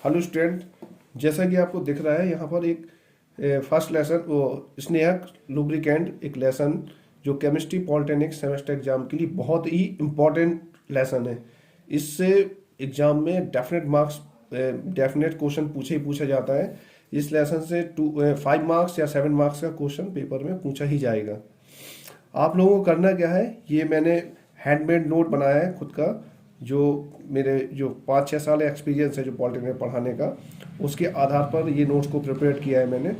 Hello student, जैसा कि आपको दिख रहा है यहाँ पर एक फर्स्ट लेसन वो स्नेहक लुब्रिकेंट एक लेसन जो केमिस्ट्री पॉलिटेक्निक सेमेस्टर एग्जाम के लिए बहुत ही इम्पोर्टेंट लेसन है। इससे एग्जाम में डेफिनेट मार्क्स डेफिनेट क्वेश्चन पूछे ही पूछा जाता है। इस लेसन से 5 मार्क्स या 7 मार्क्स का क्वेश्चन पेपर में पूछा ही जाएगा। आप लोगों को करना क्या है, ये मैंने हैंडमेड नोट बनाया है खुद का, जो मेरे जो 5-6 साल एक्सपीरियंस है जो पॉलिटेक्निक में पढ़ाने का, उसके आधार पर ये नोट्स को प्रिपेयर किया है मैंने।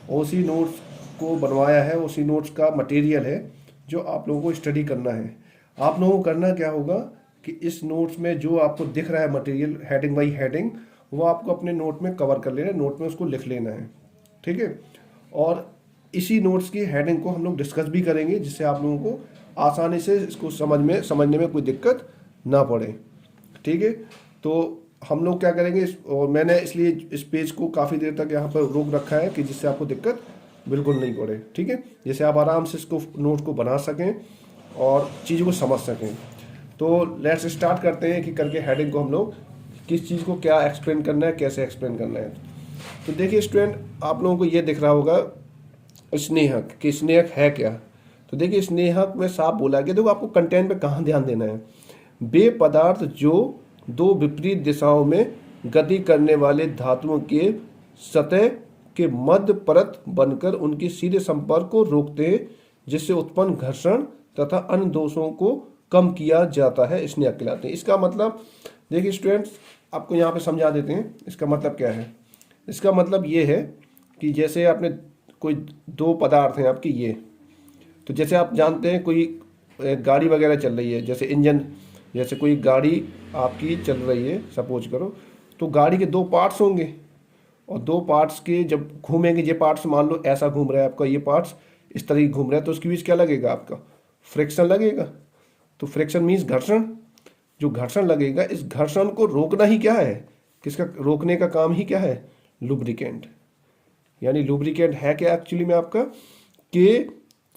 और उसी नोट्स को बनवाया है, उसी नोट्स का मटेरियल है जो आप लोगों को स्टडी करना है। आप लोगों को करना क्या होगा कि इस नोट्स में जो आपको दिख रहा है मटेरियल हेडिंग बाई हेडिंग, वो आपको अपने नोट में कवर कर लेना है, नोट में उसको लिख लेना है, ठीक है। और इसी नोट्स की हेडिंग को हम लोग डिस्कस भी करेंगे, जिससे आप लोगों को आसानी से इसको समझने में कोई दिक्कत ना पड़े, ठीक है। तो हम लोग क्या करेंगे और मैंने इसलिए इस पेज को काफ़ी देर तक यहाँ पर रोक रखा है कि जिससे आपको दिक्कत बिल्कुल नहीं पड़े, ठीक है। जैसे आप आराम से इसको नोट को बना सकें और चीज़ों को समझ सकें। तो लेट्स स्टार्ट करते हैं कि करके हेडिंग को हम लोग किस चीज़ को क्या एक्सप्लेन करना है, कैसे एक्सप्लेन करना है। तो देखिए स्टूडेंट, आप लोगों को ये दिख रहा होगा स्नेहक, कि स्नेहक है क्या। तो देखिए स्नेहक में साफ बोला गया, देखो आपको कंटेंट पे कहाँ ध्यान देना है। वे पदार्थ जो दो विपरीत दिशाओं में गति करने वाले धातुओं के सतह के मध्य परत बनकर उनके सीधे संपर्क को रोकते हैं, जिससे उत्पन्न घर्षण तथा अन्य दोषों को कम किया जाता है, स्नेहक कहलाते हैं। इसका मतलब देखिए स्टूडेंट्स, आपको यहाँ पे समझा देते हैं इसका मतलब क्या है। इसका मतलब ये है कि जैसे आपने कोई दो पदार्थ हैं आपकी ये, तो जैसे आप जानते हैं कोई गाड़ी वगैरह चल रही है, जैसे इंजन, जैसे कोई गाड़ी आपकी चल रही है सपोज करो, तो गाड़ी के दो पार्ट्स होंगे और दो पार्ट्स के जब घूमेंगे, ये पार्ट्स मान लो ऐसा घूम रहा है आपका, ये पार्ट्स इस तरह घूम रहा है, तो उसके बीच क्या लगेगा आपका, फ्रिक्शन लगेगा। तो फ्रिक्शन मीन्स घर्षण। जो घर्षण लगेगा, इस घर्षण को रोकना ही क्या है, किसका रोकने का काम ही क्या है, लुब्रिकेंट। यानी लुब्रिकेंट है क्या एक्चुअली में आपका, कि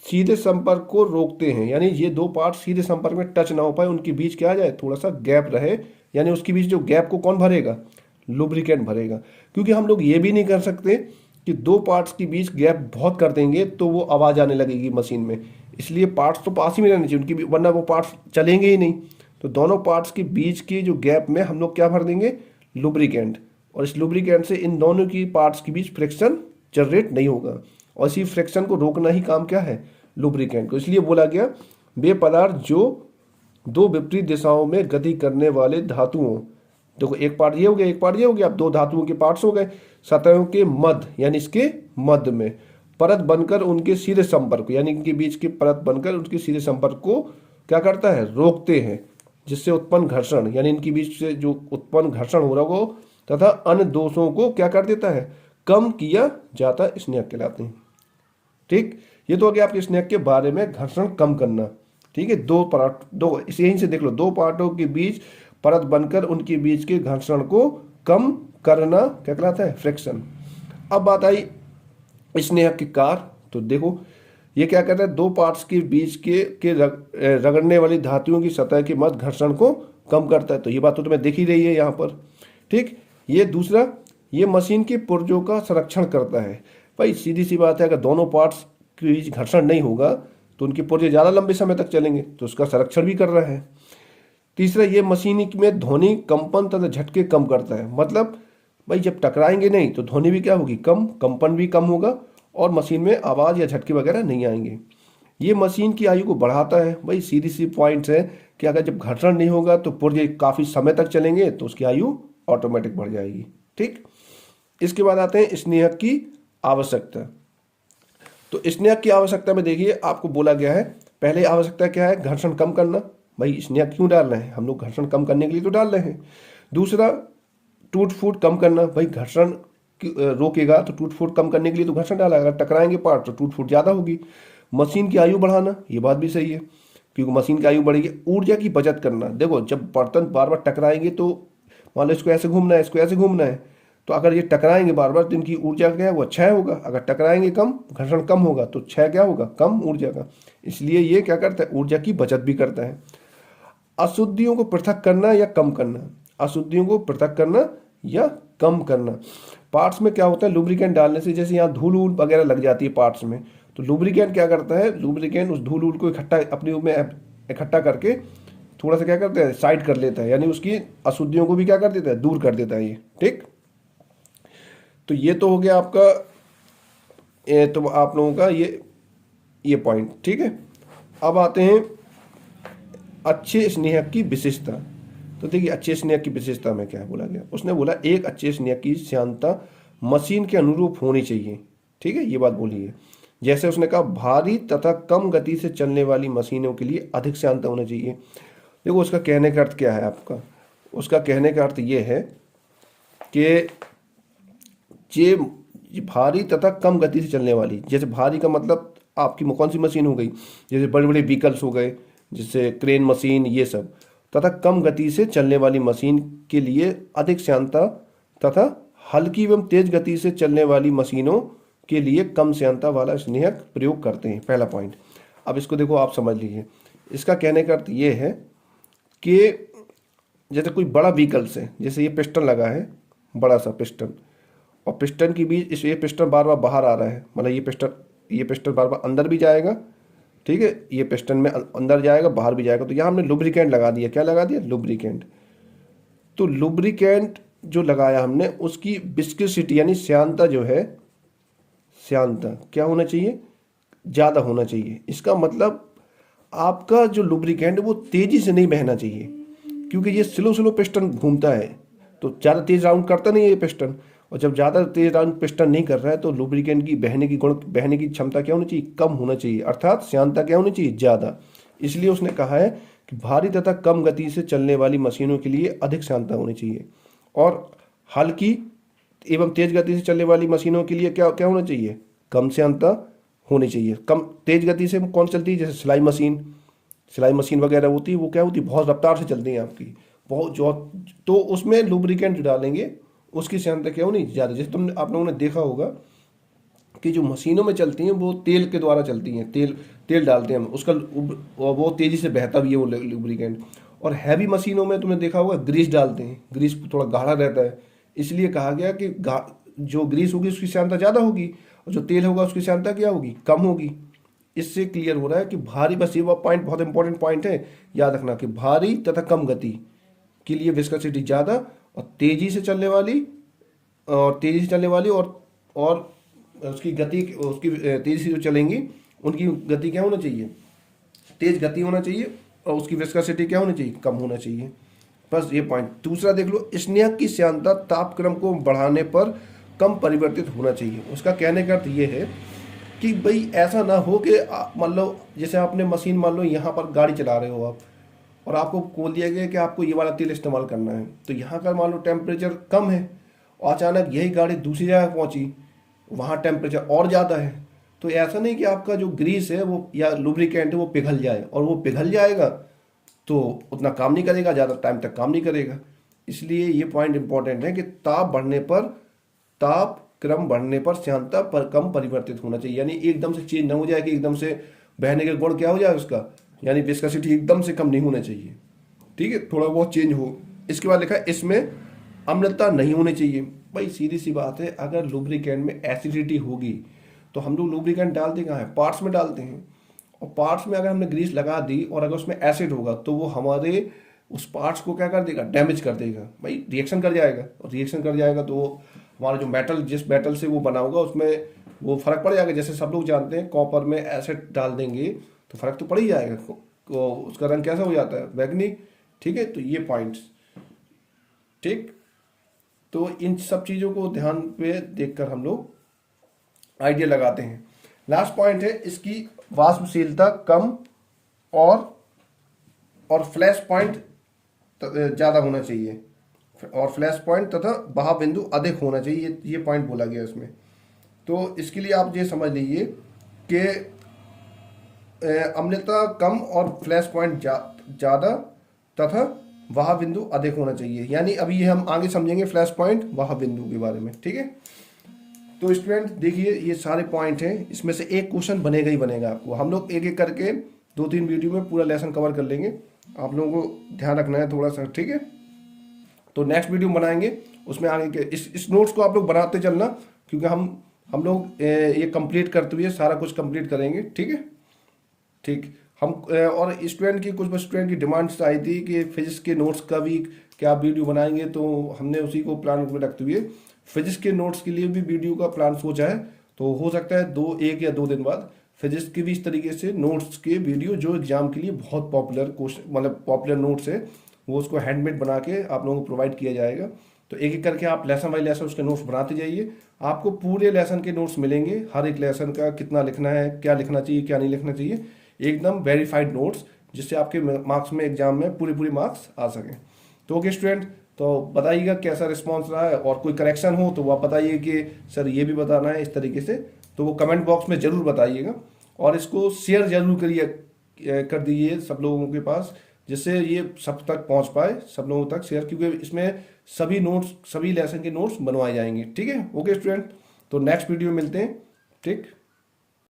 सीधे संपर्क को रोकते हैं, यानी ये दो पार्ट सीधे संपर्क में टच ना हो पाए, उनके बीच क्या आ जाए, थोड़ा सा गैप रहे, यानी उसके बीच जो गैप को कौन भरेगा, लुब्रिकेंट भरेगा। क्योंकि हम लोग ये भी नहीं कर सकते कि दो पार्ट्स के बीच गैप बहुत कर देंगे तो वो आवाज़ आने लगेगी मशीन में, इसलिए पार्ट्स तो पास ही में रहने चाहिए उनकी, वरना वो पार्ट्स चलेंगे ही नहीं। तो दोनों पार्ट्स के बीच की जो गैप में हम लोग क्या भर देंगे, लुब्रिकेंट, और इस लुब्रिकेंट से इन दोनों की पार्ट्स के बीच फ्रिक्शन जनरेट नहीं होगा, और इसी फ्रिक्शन को रोकना ही काम क्या है, लुब्रिकेंट को। इसलिए बोला गया वे पदार्थ जो दो विपरीत दिशाओं में गति करने वाले धातुओं, देखो एक पार्ट ये हो गया, एक पार्ट ये हो गया, अब दो धातुओं के पार्ट्स हो गए, सतहों के मध्य यानी इसके मध्य में परत बनकर उनके सीधे संपर्क, यानी इनके बीच की परत बनकर उनके सीधे संपर्क को क्या करता है, रोकते हैं, जिससे उत्पन्न घर्षण, यानी इनके बीच से जो उत्पन्न घर्षण हो रहा हो तथा अन्य दोषों को क्या कर देता है, कम किया जाता है, स्नेहक कहलाते हैं। ठीक, ये तो हो गया आपके स्नेहक के बारे में, घर्षण कम करना, ठीक है। दो पार्ट, दो इसे यहीं से देख लो, दो पार्टों के बीच परत बनकर उनके बीच के घर्षण को कम करना क्या कहलाता है, फ्रिक्शन। अब बात आई स्नेहक के कार्य, तो देखो ये क्या कहता है, दो पार्ट्स के बीच के रगड़ने वाली धातुओं की सतह के मध्य घर्षण को कम करता है। तो ये बात तो तुम्हें दिख ही रही है यहाँ पर, ठीक। ये दूसरा, ये मशीन के पुर्जों का संरक्षण करता है। भाई सीधी सी बात है, अगर दोनों पार्ट्स के बीच घर्षण नहीं होगा तो उनके पुर्जे ज़्यादा लंबे समय तक चलेंगे, तो उसका संरक्षण भी कर रहा है। तीसरा, ये मशीन में ध्वनि कंपन तथा झटके कम करता है। मतलब भाई जब टकराएंगे नहीं तो ध्वनि भी क्या होगी, कम, कंपन भी कम होगा और मशीन में आवाज़ या झटके वगैरह नहीं आएंगे। ये मशीन की आयु को बढ़ाता है। भाई सीधी सी पॉइंट्स है कि अगर जब घर्षण नहीं होगा तो पुर्जे काफ़ी समय तक चलेंगे, तो उसकी आयु ऑटोमेटिक बढ़ जाएगी, ठीक। इसके बाद आते हैं स्नेहक की आवश्यकता। तो स्नेहक की आवश्यकता में देखिए आपको बोला गया है, पहले आवश्यकता क्या है, घर्षण कम करना। भाई स्नेहक क्यों डाल रहे हैं, हम लोग घर्षण कम करने के लिए तो डाल रहे हैं। दूसरा, टूट फूट कम करना। भाई घर्षण रोकेगा तो टूट फूट कम करने के लिए तो घर्षण डाला, अगर टकराएंगे पार्ट तो टूट फूट ज़्यादा होगी। मशीन की आयु बढ़ाना, ये बात भी सही है, क्योंकि मशीन की आयु बढ़ेगी। ऊर्जा की बचत करना, देखो जब बर्तन बार बार टकराएंगे तो मान लो इसको ऐसे घूमना है, इसको ऐसे घूमना है, तो अगर ये टकराएंगे बार बार तो इनकी ऊर्जा क्या है, वो क्षय होगा। अगर टकराएंगे कम, घर्षण कम होगा तो क्षय क्या होगा, कम ऊर्जा का। इसलिए ये क्या करता है, ऊर्जा की बचत भी करता है। अशुद्धियों को पृथक करना या कम करना, अशुद्धियों को पृथक करना या कम करना। पार्ट्स में क्या होता है, लुब्रिकेंट डालने से जैसे यहाँ धूल वूल वगैरह लग जाती है पार्ट्स में, तो लुब्रिकेंट क्या करता है, लुब्रिकेंट उस धूल वूल को इकट्ठा अपने में इकट्ठा करके थोड़ा सा क्या करता है, साइड कर लेता है, यानी उसकी अशुद्धियों को भी क्या कर देता है, दूर कर देता है ये। ठीक, तो ये तो हो गया आपका तो आप लोगों का ये पॉइंट। ठीक है, अब आते हैं अच्छे स्नेहक की विशेषता। तो देखिए अच्छे स्नेहक की विशेषता में क्या बोला गया, उसने बोला एक अच्छे स्नेहक की श्यानता मशीन के अनुरूप होनी चाहिए। ठीक है, ये बात बोली है। जैसे उसने कहा भारी तथा कम गति से चलने वाली मशीनों के लिए अधिक श्यानता होना चाहिए। देखो उसका कहने का अर्थ क्या है आपका, उसका कहने का अर्थ ये है कि ये भारी तथा कम गति से चलने वाली, जैसे भारी का मतलब आपकी कौन सी मशीन हो गई, जैसे बड़े बड़े व्हीकल्स हो गए, जैसे क्रेन मशीन ये सब, तथा कम गति से चलने वाली मशीन के लिए अधिक श्यानता, तथा हल्की एवं तेज गति से चलने वाली मशीनों के लिए कम श्यानता वाला स्नेहक प्रयोग करते हैं। पहला पॉइंट। अब इसको देखो आप समझ लीजिए, इसका कहने का अर्थ ये है कि जैसे कोई बड़ा व्हीकल्स है, जैसे ये पिस्टन लगा है, बड़ा सा पिस्टन, और पिस्टन के बीच ये पिस्टन बार बार बाहर आ रहा है, मतलब ये पिस्टन बार बार अंदर भी जाएगा। ठीक है, ये पिस्टन में अंदर जाएगा बाहर भी जाएगा, तो यहाँ हमने लुब्रिकेंट लगा दिया। क्या लगा दिया, लुब्रिकेंट। तो लुब्रिकेंट जो लगाया हमने उसकी विस्कोसिटी यानी श्यानता जो है, श्यानता क्या होना चाहिए, ज़्यादा होना चाहिए। इसका मतलब आपका जो लुब्रिकेंट वो तेज़ी से नहीं बहना चाहिए, क्योंकि ये स्लो पिस्टन घूमता है, तो ज़्यादा तेज़ राउंड करता नहीं है ये पिस्टन, और जब ज़्यादा तेज राउंड पिस्टन नहीं कर रहा है तो लुब्रिकेंट की बहने की क्षमता क्या होनी चाहिए, कम होना चाहिए, अर्थात श्यानता क्या होनी चाहिए, ज़्यादा। इसलिए उसने कहा है कि भारी तथा कम गति से चलने वाली मशीनों के लिए अधिक श्यानता होनी चाहिए, और हल्की एवं तेज गति से चलने वाली मशीनों के लिए क्या क्या होना चाहिए, कम श्यानता होनी चाहिए। कम तेज गति से कौन चलती है, जैसे सिलाई मशीन वगैरह होती है, वो क्या होती है, बहुत रफ्तार से चलती है आपकी, बहुत जो, तो उसमें लुब्रिकेंट जो डालेंगे उसकी श्यानता क्या होनी ज़्यादा। जैसे आप लोगों ने देखा होगा कि जो मशीनों में चलती हैं वो तेल के द्वारा चलती हैं, तेल डालते हैं हम, उसका वो तेज़ी से बहता भी है वो लुब्रिकेंट। और हैवी मशीनों में तुमने देखा होगा ग्रीस डालते हैं, ग्रीस थोड़ा गाढ़ा रहता है, इसलिए कहा गया कि जो ग्रीस होगी उसकी श्यानता ज़्यादा होगी, और जो तेल होगा उसकी श्यानता क्या होगी, कम होगी। इससे क्लियर हो रहा है कि भारी, बस ये वो पॉइंट बहुत इंपॉर्टेंट पॉइंट है, याद रखना कि भारी तथा कम गति के लिए विस्कोसिटी ज़्यादा, और तेज़ी से चलने वाली और उसकी गति, उसकी तेज़ी से जो चलेंगी उनकी गति क्या होना चाहिए, तेज़ गति होना चाहिए, और उसकी विस्कोसिटी क्या होनी चाहिए, कम होना चाहिए। बस ये पॉइंट। दूसरा देख लो, स्नेहक की श्यानता तापक्रम को बढ़ाने पर कम परिवर्तित होना चाहिए। उसका कहने का अर्थ ये है कि भाई ऐसा ना हो कि मान लो जैसे आपने मशीन, मान लो यहाँ पर गाड़ी चला रहे हो आप, और आपको बोल दिया गया कि आपको ये वाला तेल इस्तेमाल करना है, तो यहाँ का मान लो टेम्परेचर कम है, और अचानक यही गाड़ी दूसरी जगह पहुँची, वहाँ टेम्परेचर और ज़्यादा है, तो ऐसा नहीं कि आपका जो ग्रीस है वो या लुब्रिकेंट है वो पिघल जाए, और वो पिघल जाएगा तो उतना काम नहीं करेगा, ज़्यादा टाइम तक काम नहीं करेगा। इसलिए ये पॉइंट इंपॉर्टेंट है कि तापक्रम बढ़ने पर श्यानता पर कम परिवर्तित होना चाहिए, यानी एकदम से चेंज ना हो जाए कि एकदम से बहने के गुण क्या हो जाए उसका, यानी विस्कोसिटी एकदम से कम नहीं होना चाहिए। ठीक है, थोड़ा बहुत चेंज हो। इसके बाद लिखा है इसमें अम्लता नहीं होनी चाहिए। भाई सीधी सी बात है, अगर लुब्रिकेंट में एसिडिटी होगी तो हम लोग लुब्रिकेंट डालते कहाँ हैं, पार्ट्स में डालते हैं, और पार्ट्स में अगर हमने ग्रीस लगा दी और अगर उसमें एसिड होगा तो वो हमारे उस पार्ट्स को क्या कर देगा, डैमेज कर देगा, भाई रिएक्शन कर जाएगा, और रिएक्शन कर जाएगा तो हमारा जो मेटल, जिस मेटल से वो बना होगा उसमें वो फर्क पड़ जाएगा। जैसे सब लोग जानते हैं कॉपर में एसिड डाल देंगे तो फर्क तो पड़ ही जाएगा, तो उसका रंग कैसा हो जाता है, बैगनी। ठीक है, तो ये पॉइंट्स, ठीक, तो इन सब चीज़ों को ध्यान पे देखकर हम लोग आइडिया लगाते हैं। लास्ट पॉइंट है इसकी वाष्पशीलता कम और फ्लैश पॉइंट ज़्यादा होना चाहिए, और फ्लैश पॉइंट तथा बहाव बिंदु अधिक होना चाहिए, ये पॉइंट बोला गया इसमें। तो इसके लिए आप ये समझ लीजिए कि अम्लता कम और फ्लैश पॉइंट ज़्यादा तथा वहां बिंदु अधिक होना चाहिए, यानी अभी ये हम आगे समझेंगे फ्लैश पॉइंट वहां बिंदु के बारे में। ठीक है, तो स्टूडेंट देखिए ये सारे पॉइंट हैं, इसमें से एक क्वेश्चन बनेगा ही बनेगा आपको। हम लोग एक एक करके 2-3 वीडियो में पूरा लेसन कवर कर लेंगे, आप लोगों को ध्यान रखना है थोड़ा सा। ठीक है, तो नेक्स्ट वीडियो बनाएंगे उसमें आगे के इस नोट्स को आप लोग बनाते चलना, क्योंकि हम लोग ये कंप्लीट करते हुए सारा कुछ कंप्लीट करेंगे। ठीक है, ठीक। हम और स्टूडेंट की कुछ स्टूडेंट की डिमांड्स आई थी कि फिजिक्स के नोट्स का भी क्या वीडियो बनाएंगे, तो हमने उसी को प्लान में रखते हुए फिजिक्स के नोट्स के लिए भी वीडियो का प्लान सोचा है। तो हो सकता है 1 या 2 दिन बाद फिजिक्स के भी इस तरीके से नोट्स के वीडियो जो एग्जाम के लिए बहुत पॉपुलर क्वेश्चन मतलब पॉपुलर नोट्स है, वो उसको हैंडमेड बना के आप लोगों को प्रोवाइड किया जाएगा। तो एक एक करके आप लेसन बाय लेसन उसके नोट्स बनाते जाइए। आपको पूरे लेसन के नोट्स मिलेंगे, हर एक लेसन का कितना लिखना है, क्या लिखना चाहिए, क्या नहीं लिखना चाहिए, एकदम वेरीफाइड नोट्स, जिससे आपके मार्क्स में एग्जाम में पूरे मार्क्स आ सकें। तो ओके स्टूडेंट, तो बताइएगा कैसा रिस्पॉन्स रहा है, और कोई करेक्शन हो तो वो आप बताइए कि सर ये भी बताना है इस तरीके से, तो वो कमेंट बॉक्स में ज़रूर बताइएगा। और इसको शेयर जरूर करिए, कर दीजिए सब लोगों के पास, जिससे ये सब तक पहुंच पाए, सब लोगों तक शेयर, क्योंकि इसमें सभी नोट्स सभी लेसन के नोट्स बनवाए जाएंगे। ठीक है, ओके स्टूडेंट, तो नेक्स्ट वीडियो में मिलते हैं। ठीक।